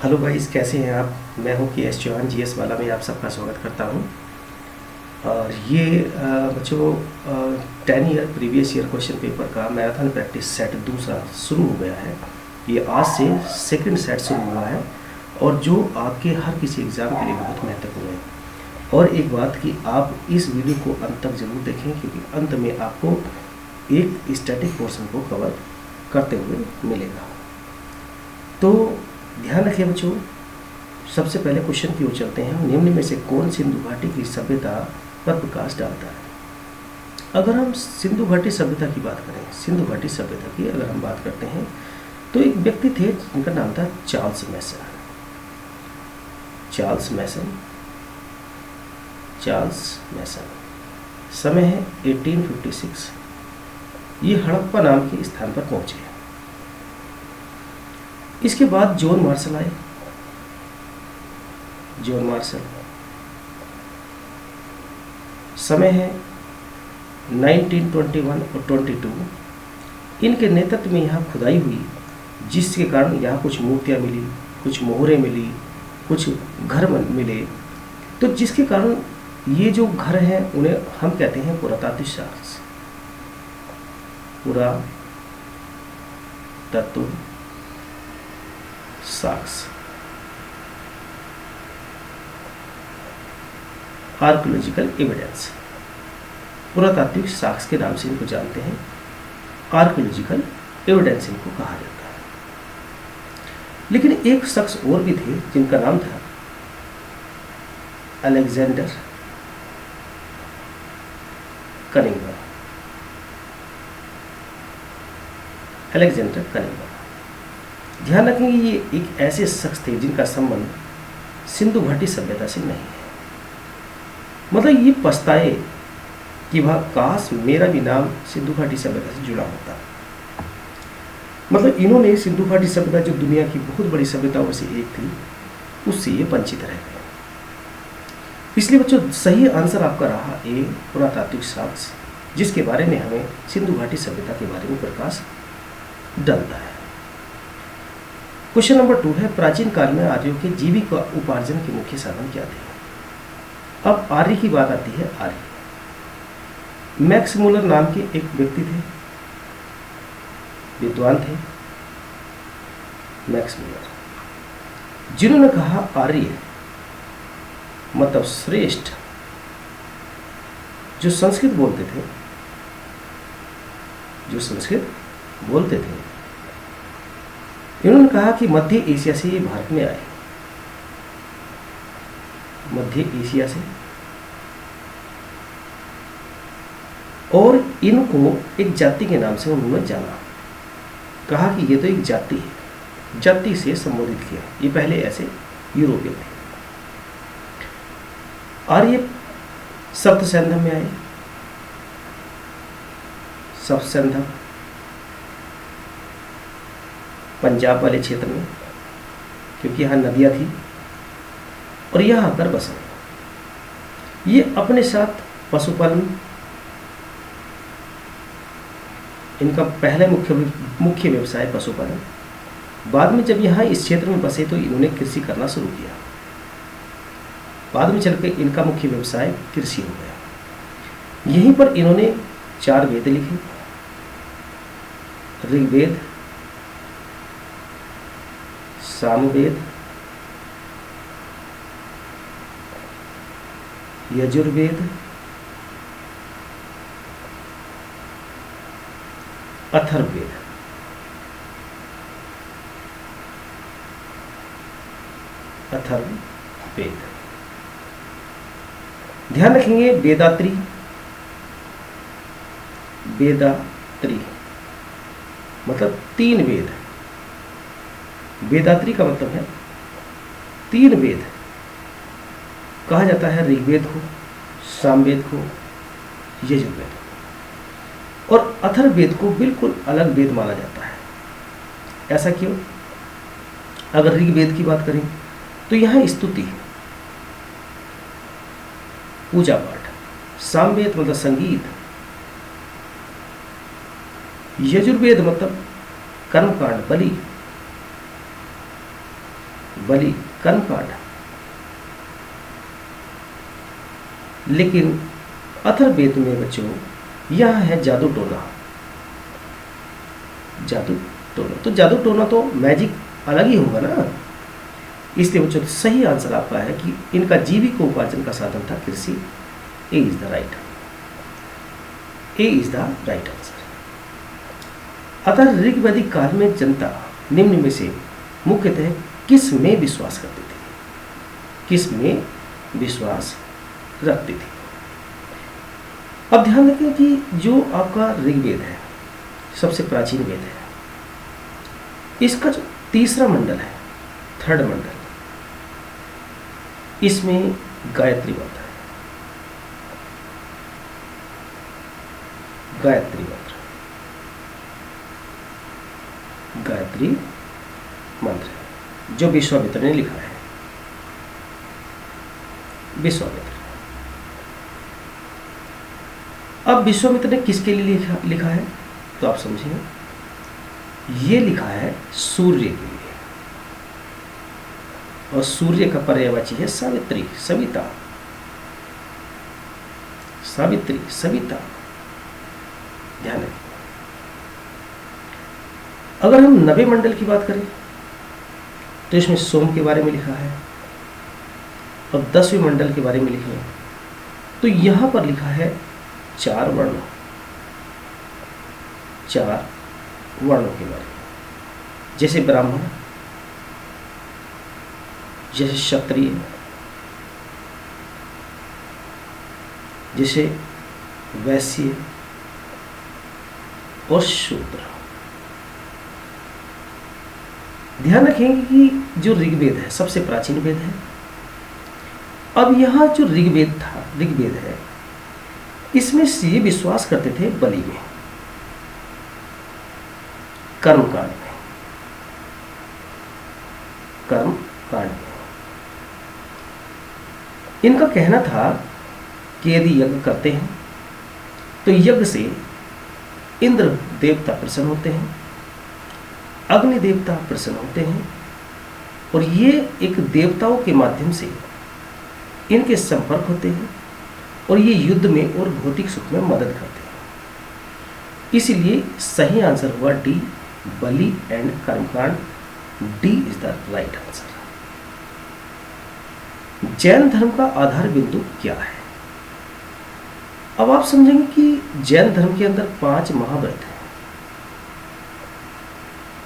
Hello guys, कैसे हैं आप। मैं हूं के एस चौहान, जीएस वाला में आप सबका स्वागत करता हूं। और ये बच्चों 10 year previous year question paper का मैराथन प्रैक्टिस सेट दूसरा शुरू हो गया है। ये आज से सेकंड सेट शुरू हुआ है और जो आपके हर किसी एग्ज़ाम के लिए बहुत महत्वपूर्ण है। और एक बात कि आप इस वीडियो को अंत तक ज़रूर देखें, क्योंकि अंत में आपको एक स्टैटिक पोर्शन को कवर करते हुए मिलेगा। तो ध्यान रखिए बच्चों, सबसे पहले क्वेश्चन की ओर चलते हैं। निम्न में से कौन सिंधु घाटी की सभ्यता पर प्रकाश डालता है। अगर हम सिंधु घाटी सभ्यता की बात करें, सिंधु घाटी सभ्यता की अगर हम बात करते हैं, तो एक व्यक्ति थे जिनका नाम था चार्ल्स मैसन। चार्ल्स मैसन, चार्ल्स मैसन। समय है 1856। ये हड़प्पा नाम के स्थान पर पहुंचे। इसके बाद जॉन मार्शल आए। जॉन मार्शल, समय है 1921 और 22। इनके नेतृत्व में यहाँ खुदाई हुई, जिसके कारण यहाँ कुछ मूर्तियाँ मिली, कुछ मोहरें मिली, कुछ घर मिले। तो जिसके कारण ये जो घर हैं उन्हें हम कहते हैं पुरातात्विक साक्ष्य। पुरातत्व साक्ष्य, आर्कियोलॉजिकल एविडेंस। पुरातात्विक साक्ष्य के नाम से इनको जानते हैं। आर्कियोलॉजिकल एविडेंस इनको कहा जाता है। लेकिन एक शख्स और भी थे जिनका नाम था अलेक्जेंडर कनिंघम। अलेक्जेंडर कनिंघम, ध्यान रखेंगे ये एक ऐसे शख्स थे जिनका संबंध सिंधु घाटी सभ्यता से नहीं है। मतलब ये पछताए कि वह काश मेरा भी नाम सिंधु घाटी सभ्यता से जुड़ा होता। मतलब इन्होंने सिंधु घाटी सभ्यता, जो दुनिया की बहुत बड़ी सभ्यताओं से एक थी, उससे ये वंचित रह गए। इसलिए बच्चों सही आंसर आपका रहा ए, पुरातात्विक साक्ष्य, जिसके बारे में हमें सिंधु घाटी सभ्यता के बारे में प्रकाश डालता है। क्वेश्चन नंबर 2 है, प्राचीन काल में आर्यों के जीविका उपार्जन के मुख्य साधन क्या थे। अब आर्य की बात आती है। आर्य मैक्स मूलर नाम के एक व्यक्ति थे, विद्वान थे मैक्स मूलर, जिन्होंने कहा आर्य मतलब श्रेष्ठ जो संस्कृत बोलते थे, जो संस्कृत बोलते थे। इन्होंने कहा कि मध्य एशिया से ये भारत में आए, मध्य एशिया से, और इनको एक जाति के नाम से उन्होंने जाना। कहा कि ये तो एक जाति है, जाति से संबोधित किया। ये पहले ऐसे यूरोपियन थे। आर्य सप्त सैंधव में आए। सप्त सैंधव पंजाब वाले क्षेत्र में, क्योंकि यहाँ नदियाँ थी, और यहाँ आकर बसे। ये अपने साथ पशुपालन, इनका पहले मुख्य व्यवसाय पशुपालन। बाद में जब यहाँ इस क्षेत्र में बसे तो इन्होंने कृषि करना शुरू किया। बाद में चलकर इनका मुख्य व्यवसाय कृषि हो गया। यहीं पर इन्होंने 4 वेद लिखे, ऋग्वेद, सामवेद, यजुर्वेद, अथर्ववेद। अथर्ववेद, ध्यान रखेंगे वेदात्री, वेदात्री मतलब 3 वेद। वेदात्री का मतलब है 3 वेद। कहा जाता है ऋग्वेद को, सामवेद को, यजुर्वेद को, और अथर्ववेद को बिल्कुल अलग वेद माना जाता है। ऐसा क्यों? अगर ऋग्वेद की बात करें तो यहाँ स्तुति, पूजा पाठ। सामवेद मतलब संगीत, यजुर्वेद मतलब कर्मकांड, बलि। बलि, कर्मकांड। लेकिन अथर्ववेद में बच्चों यह है जादू टोना। जादू टोना, तो जादू टोना तो मैजिक अलग ही होगा ना। इसलिए बच्चों सही आंसर आपका है कि इनका जीविकोपार्जन का साधन था कृषि। A is the right, A is the right answer. अतः ऋग्वैदिक काल में जनता निम्न में से मुख्यतः किस में विश्वास करती थी, किस में विश्वास रखती थी। अब ध्यान रखें कि जो आपका ऋग्वेद है सबसे प्राचीन वेद है, इसका जो तीसरा मंडल है, थर्ड मंडल, इसमें गायत्री मंत्र है। गायत्री मंत्र, गायत्री मंत्र है जो विश्वामित्र ने लिखा है। विश्वामित्र, अब विश्वामित्र ने किसके लिए लिखा है तो आप समझिए, ये लिखा है सूर्य के लिए, और सूर्य का पर्यायवाची है सावित्री, सविता, सावित्री, सविता। ध्यान रखिए। अगर हम 90 मंडल की बात करें तो इसमें सोम के बारे में लिखा है, और 10वें मंडल के बारे में लिखा है तो यहां पर लिखा है 4 वर्णों, 4 वर्णों के बारे में, जैसे ब्राह्मण, जैसे क्षत्रिय, जैसे वैश्य और शूद्र। ध्यान रखेंगे कि जो ऋग्वेद है सबसे प्राचीन वेद है। अब यहां जो ऋग्वेद था, ऋग्वेद है, इसमें ये विश्वास करते थे बलि में, कर्मकांड में, कर्मकांड में। इनका कहना था कि यदि यज्ञ करते हैं तो यज्ञ से इंद्र देवता प्रसन्न होते हैं, अग्नि देवता प्रसन्न होते हैं, और ये एक देवताओं के माध्यम से इनके संपर्क होते हैं, और ये युद्ध में और भौतिक सुख में मदद करते हैं। इसीलिए सही आंसर हुआ डी, बलि एंड कर्मकांड। D is the right answer. Jain धर्म का आधार बिंदु क्या है? अब आप समझेंगे कि जैन धर्म के अंदर 5 महाव्रत हैं,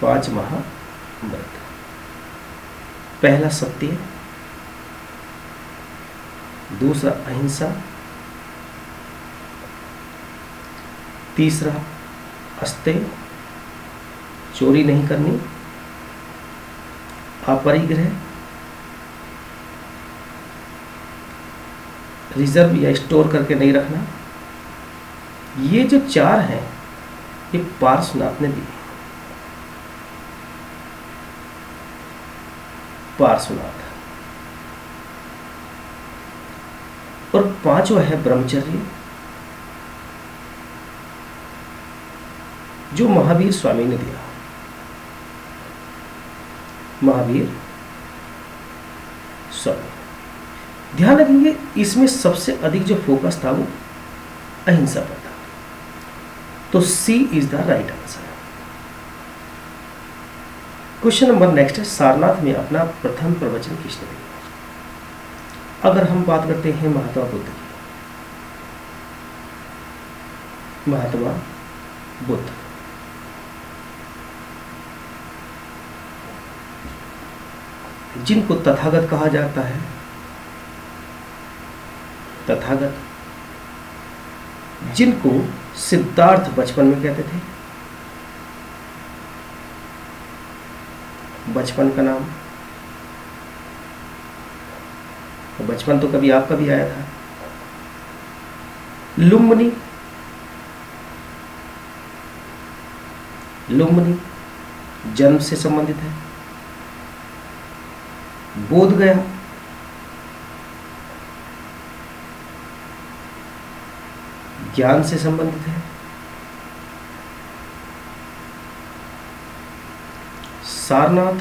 5 महाव्रत। पहला सत्य, दूसरा अहिंसा, तीसरा अस्तेय, चोरी नहीं करनी, अपरिग्रह, रिजर्व या स्टोर करके नहीं रखना। ये जो 4 हैं ये पार्श्वनाथ ने दिए। पार्श्वनाथ। और 5वां है ब्रह्मचर्य, जो महावीर स्वामी ने दिया। महावीर स्वामी। ध्यान रखेंगे इसमें सबसे अधिक जो फोकस था वो अहिंसा पर था, तो C is the right answer. Question number next है, सारनाथ में अपना प्रथम प्रवचन किसने दिया? अगर हम बात करते हैं महात्मा बुद्ध की, महात्मा बुद्ध, जिनको तथागत कहा जाता है, तथागत, जिनको सिद्धार्थ बचपन में कहते थे, बचपन का नाम, बचपन तो कभी आपका भी आया था। लुम्बिनी, लुम्बिनी जन्म से संबंधित है। बोध गया, ज्ञान से संबंधित है। सारनाथ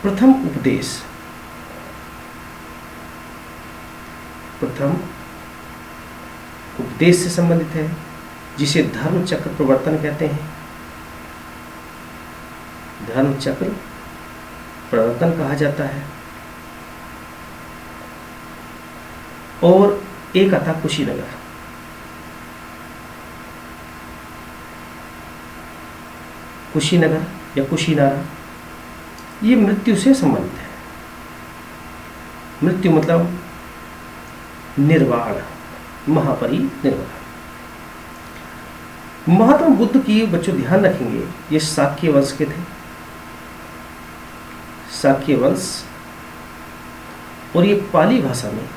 प्रथम उपदेश, प्रथम उपदेश से संबंधित है, जिसे धर्म चक्र प्रवर्तन कहते हैं। धर्म चक्र प्रवर्तन कहा जाता है। और एक आता कुशीनगर। कुशीनगर या कुशीनारा, ये मृत्यु से संबंधित है। मृत्यु मतलब निर्वाण, महापरिनिर्वाण। महात्मा बुद्ध की, बच्चों ध्यान रखेंगे, ये शाक्य वंश के थे, शाक्य वंश, और ये पाली भाषा में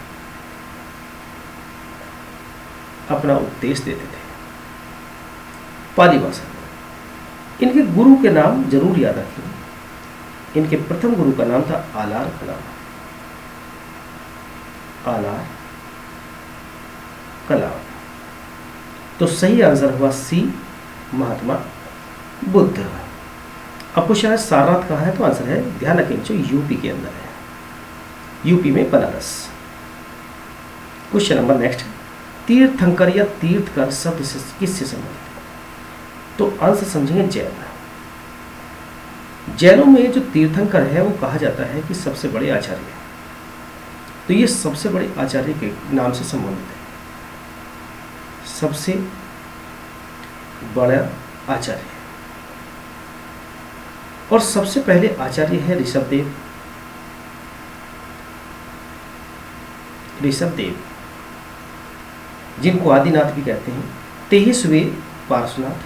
अपना उपदेश देते थे, पाली भाषा में। इनके गुरु के नाम जरूर याद रखेंगे। इनके प्रथम गुरु का नाम था आलार कलाम, आलार कलाम। तो सही आंसर हुआ सी, महात्मा बुद्ध। अब पूछा है सारनाथ कहाँ है, तो आंसर है, ध्यान रखेंगे, जो यूपी के अंदर है, यूपी में बनारस। क्वेश्चन नंबर नेक्स्ट, तीर्थंकर या तीर्थकर शब्द से किससे संबंधित है? तो आंसर समझेंगे जैन। जैनों में जो तीर्थंकर है वो कहा जाता है कि सबसे बड़े आचार्य है। तो ये सबसे बड़े आचार्य के नाम से संबंधित है, सबसे बड़ा आचार्य। और सबसे पहले आचार्य है ऋषभदेव। ऋषभदेव, जिनको आदिनाथ भी कहते हैं। 23वें पार्श्वनाथ,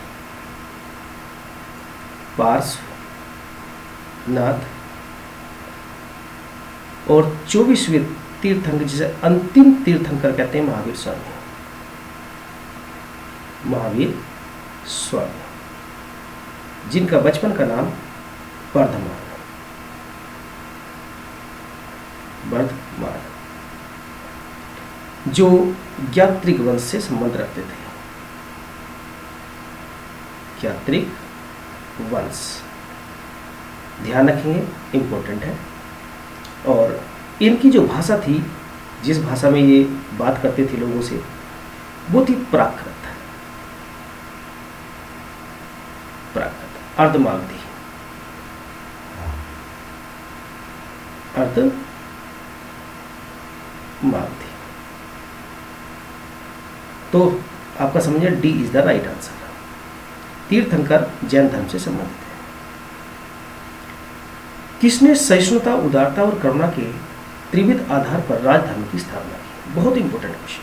पार्श्वनाथ, और 24वें तीर्थंकर, जिसे अंतिम तीर्थंकर कहते हैं, महावीर स्वामी। महावीर स्वामी, जिनका बचपन का नाम वर्धमान, वर्धमान, जो ज्ञात्रिक वंश से संबंध रखते थे। ज्ञात्रिक वंश, ध्यान रखेंगे, इंपॉर्टेंट है। और इनकी जो भाषा थी, जिस भाषा में ये बात करते थे लोगों से, वो थी प्राकृत, प्राकृत, अर्धमागधी, अर्धमागधी। तो आपका समझिए D is the right answer. तीर्थंकर जैन धर्म से संबंधित है। किसने सहिष्णुता, उदारता और करुणा के त्रिविध आधार पर राजधर्म की स्थापना की? बहुत important question.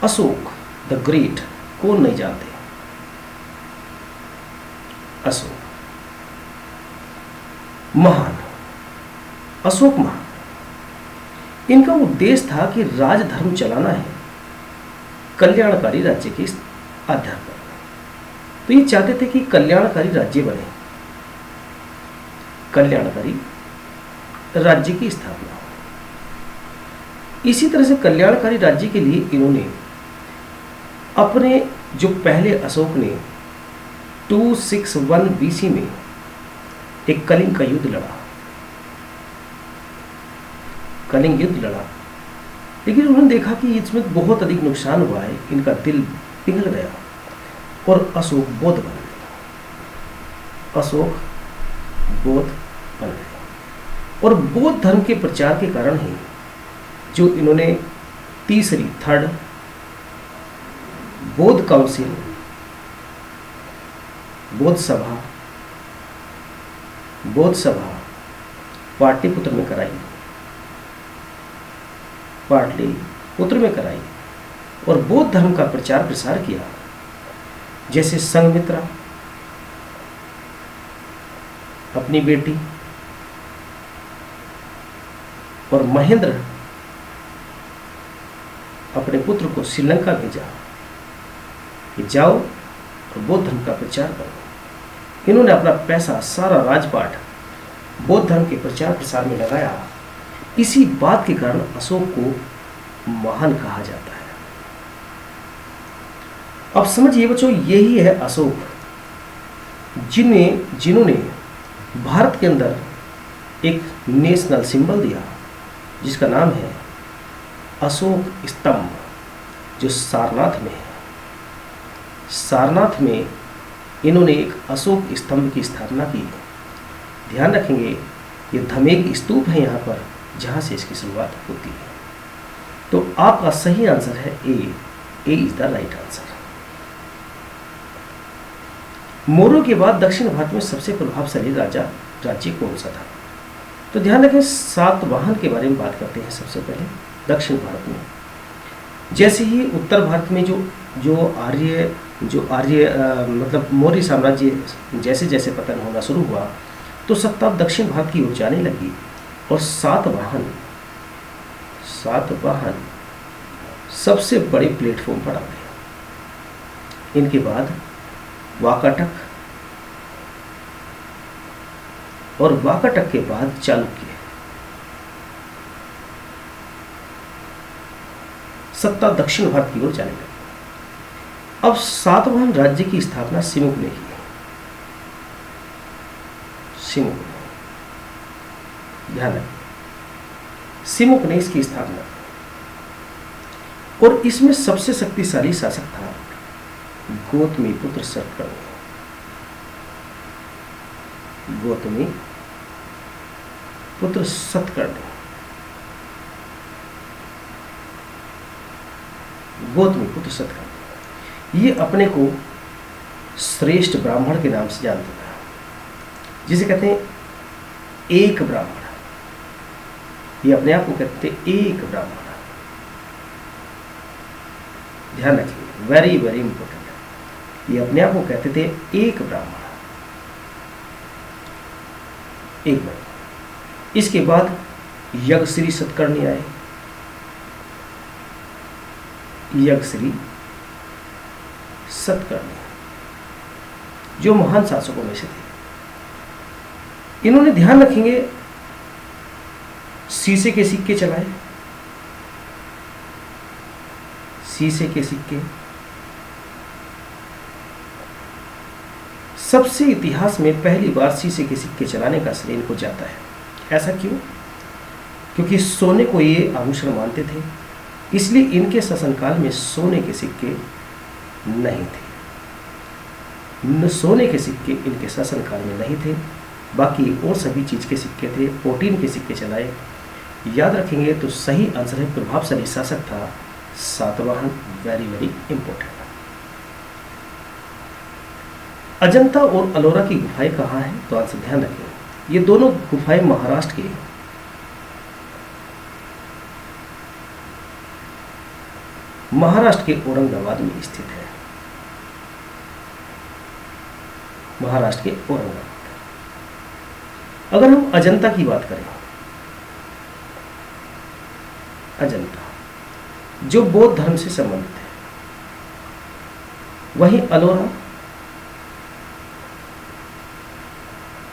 Ashok the great, कौन नहीं जानते? अशोक महान, अशोक महान। इनका उद्देश्य था कि राजधर्म चलाना है कल्याणकारी राज्य के आधार पर। तो ये चाहते थे कि कल्याणकारी राज्य बने, कल्याणकारी राज्य की स्थापना हो। इसी तरह से कल्याणकारी राज्य के लिए इन्होंने अपने, जो पहले अशोक ने 261 BC में एक कलिंग का युद्ध लड़ा, कलिंग युद्ध लड़ा, लेकिन उन्होंने देखा कि इसमें बहुत अधिक नुकसान हुआ है, इनका दिल पिघल गया और अशोक बौद्ध बन गए। अशोक बौद्ध बन गए, और बौद्ध धर्म के प्रचार के कारण ही जो इन्होंने थर्ड बौद्ध काउंसिल, बौद्ध सभा पाटलिपुत्र में कराई, पाटलिपुत्र में कराई, और बौद्ध धर्म का प्रचार प्रसार किया। जैसे संघमित्रा अपनी बेटी और महेंद्र अपने पुत्र को श्रीलंका भेजा कि जाओ और बौद्ध धर्म का प्रचार करो। इन्होंने अपना पैसा, सारा राजपाट बौद्ध धर्म के प्रचार प्रसार में लगाया। इसी बात के कारण अशोक को महान कहा जाता है। अब समझिए बच्चों, यही है अशोक जिन्होंने भारत के अंदर एक नेशनल सिंबल दिया जिसका नाम है अशोक स्तंभ, जो सारनाथ में है। सारनाथ में इन्होंने एक अशोक स्तंभ की स्थापना की है। ध्यान रखेंगे ये धमेक स्तूप है यहाँ पर, जहाँ से इसकी शुरुआत होती है। तो आपका सही आंसर है ए इज द राइट आंसर। मौर्यों के बाद दक्षिण भारत में सबसे प्रभावशाली राज्य कौन सा था? तो ध्यान रखें, सातवाहन के बारे में बात करते हैं सबसे पहले। दक्षिण भारत में जैसे ही उत्तर भारत में जो आर्य मतलब मौर्य साम्राज्य जैसे जैसे पतन होना शुरू हुआ, तो सत्ता दक्षिण भारत की ओर जाने लगी और सातवाहन सबसे बड़े प्लेटफॉर्म पर आ गए। इनके बाद वाकाटक, और वाकाटक के बाद चालुक्य। सत्ता दक्षिण भारत की ओर जाने लगी। अब सातवाहन राज्य की स्थापना सिमुक ने की है। सिमुक ने, ध्यान रखें, सिमुक ने इसकी स्थापना की और इसमें सबसे शक्तिशाली शासक था गौतमीपुत्र सतकर्णी। गौतमीपुत्र सतकर्णी, ये अपने को श्रेष्ठ ब्राह्मण के नाम से जानता था, जिसे कहते हैं एक ब्राह्मण। ये अपने आप को कहते थे एक ब्राह्मण। ध्यान रखिए, वेरी वेरी इंपॉर्टेंट है। ये अपने आप को कहते थे एक ब्राह्मण, एक ब्राह्मण। इसके बाद यज्ञश्री सतकर्णी आए। यज्ञश्री सतकर्णी जो महान शासकों में से थे। इन्होंने, ध्यान रखेंगे, शीशे के सिक्के चलाए। शीशे के सिक्के सबसे इतिहास में पहली बार शीशे के सिक्के चलाने का श्रेय इनको जाता है। ऐसा क्यों? क्योंकि सोने को ये आभूषण मानते थे, इसलिए इनके शासनकाल में सोने के सिक्के नहीं थे। सोने के सिक्के इनके शासनकाल में नहीं थे, बाकी और सभी चीज के सिक्के थे। प्रोटीन के सिक्के चलाए। याद रखेंगे तो सही आंसर है प्रभावशाली शासक था Satavahana. Very very important. Ajanta और अलोरा की गुफाएं कहाँ हैं? तो आंसर ध्यान रखेंगे, ये दोनों गुफाएं महाराष्ट्र की हैं। महाराष्ट्र के औरंगाबाद में स्थित है। महाराष्ट्र के औरंगाबाद। अगर हम अजंता की बात करें, अजंता जो बौद्ध धर्म से संबंधित है, वहीं अलोरा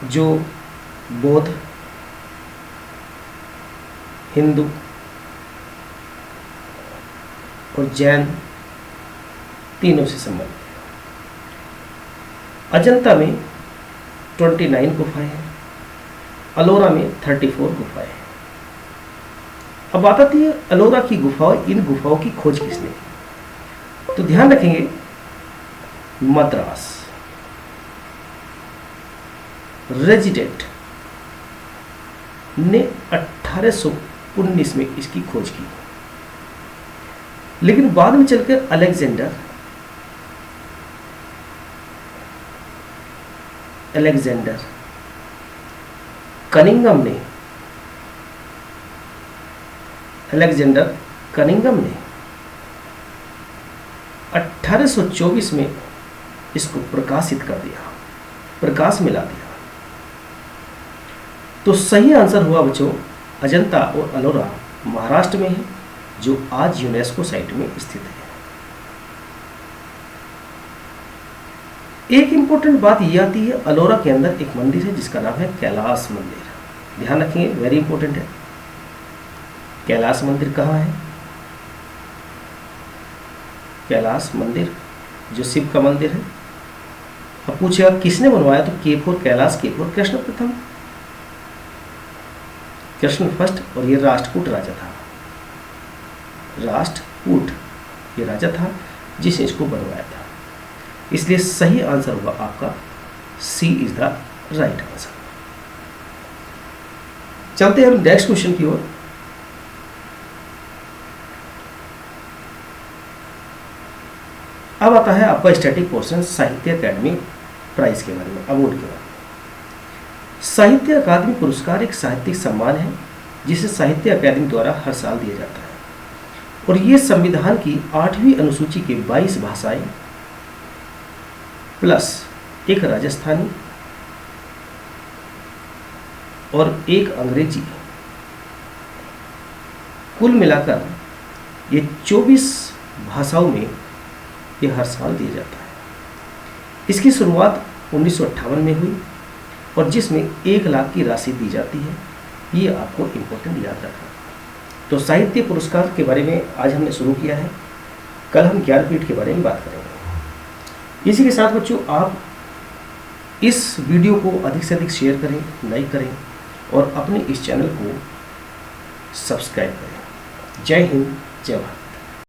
जो बौद्ध, हिंदू और जैन तीनों से संबंधित है। अजंता में 29 गुफाएं हैं, अलोरा में 34 गुफाएं हैं। अब बात आती है अलोरा की गुफाओं। इन गुफाओं की खोज किसने की? तो ध्यान रखेंगे, मद्रास रेजिडेंट ने 1819 में इसकी खोज की, लेकिन बाद में चलकर अलेक्जेंडर कनिंगम ने 1824 में इसको प्रकाशित कर दिया, प्रकाश मिला दिया। तो सही आंसर हुआ बच्चों, अजंता और अलोरा महाराष्ट्र में है, जो आज यूनेस्को साइट में स्थित है। एक इंपॉर्टेंट बात यह आती है, अलोरा के अंदर एक मंदिर है जिसका नाम है कैलाश मंदिर। ध्यान रखिए, वेरी इंपॉर्टेंट है। कैलाश मंदिर कहाँ है? कैलाश मंदिर जो शिव का मंदिर है। अब पूछेगा किसने बनवाया, तो कैलाश कृष्ण प्रथम। कृष्ण फर्स्ट, और ये राष्ट्रकूट राजा था। राष्ट्रकूट ये राजा था जिसने इसको बनवाया था। इसलिए सही आंसर होगा आपका सी इज द राइट आंसर। चलते हैं हम नेक्स्ट क्वेश्चन की ओर। अब आता है आपका स्टैटिक पोर्शन साहित्य अकादमी प्राइज के बारे में, अवार्ड के बारे में। साहित्य अकादमी पुरस्कार एक साहित्यिक सम्मान है जिसे साहित्य अकादमी द्वारा हर साल दिया जाता है, और ये संविधान की 8वीं अनुसूची के 22 भाषाएं प्लस एक राजस्थानी और एक अंग्रेजी, कुल मिलाकर ये 24 भाषाओं में ये हर साल दिया जाता है। इसकी शुरुआत 1958 में हुई और जिसमें 1 लाख की राशि दी जाती है। ये आपको इम्पोर्टेंट याद रखना। तो साहित्य पुरस्कार के बारे में आज हमने शुरू किया है, कल हम ज्ञानपीठ के बारे में बात करेंगे। इसी के साथ बच्चों आप इस वीडियो को अधिक से अधिक शेयर करें, लाइक करें और अपने इस चैनल को सब्सक्राइब करें। जय हिंद, जय भारत।